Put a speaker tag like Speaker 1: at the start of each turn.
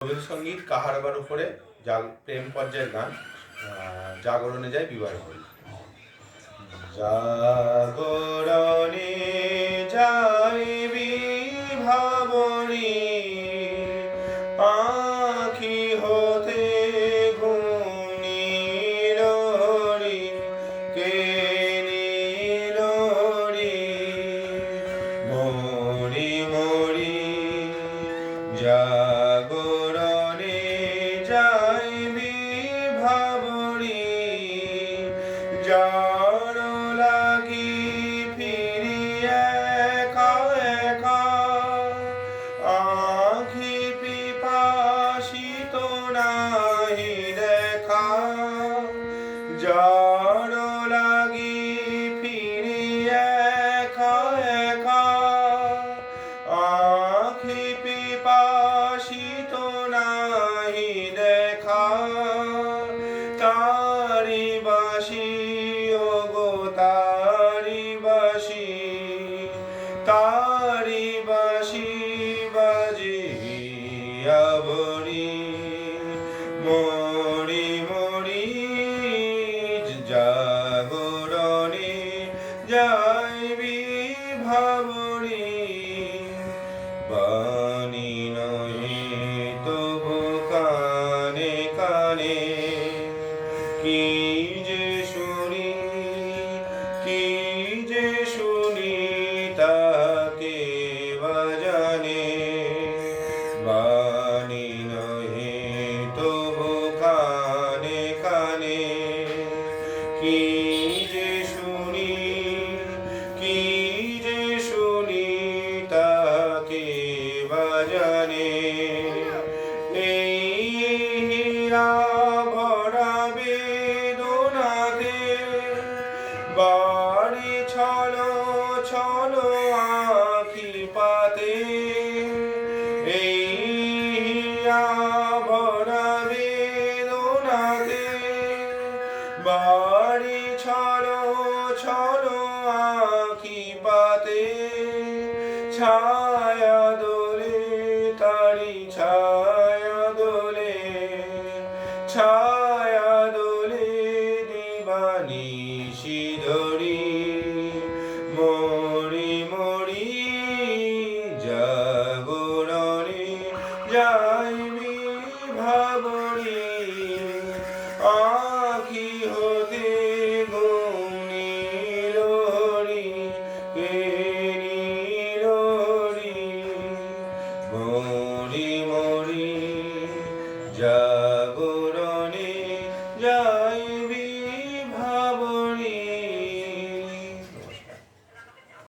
Speaker 1: রবীন্দ্রসঙ্গীত কাহারবার উপরে প্রেম পর্যায়ের গান। জাগরণে যায় বিবাহ হল। জাগরণে যাই বিভাবনী, পাখি হতে ঘুনি লহরী, কে নীলহরী মরি মরি। জাগরণে যাই বিভাবনী, যার লাগি ফিরি একা একা, আঁখি পিপাসিত নাহি দেখা। যার লাগি ফিরি একা একা, আঁখি পিপাসিত নাহি দেখা। তারি বাসি ওগো তারি বাসি, তারি বাসি বাজিয়া বলি মরি মরি। জাগরণে যাই বিভাবনী, বাণী নহে তবু কানে কানে। কি যে শুনি কি যে শুনি, তাকে বাজানে। বাণী নহে তবু কানে কানে। কি যে শুনি কি যে শুনি, তাকে বাজানে। এই হীরা ভরা বেদনাতে বাড়ি ছলো ছলো আঁখি পাতে। এই হীরা ভরা বেদনাতে বাড়ি ছলো ছলো আঁখি পাতে। ছায়া দোলে তারি ছায়া দোলে, ছায়া দোলে দিবানিশি ধরি মরি মরি। জাগরণে যাই বিভাবনী, আঁখি হতে ঘুনি লহরী, কে নীলহরী মরি মরি। জাগরণে যাই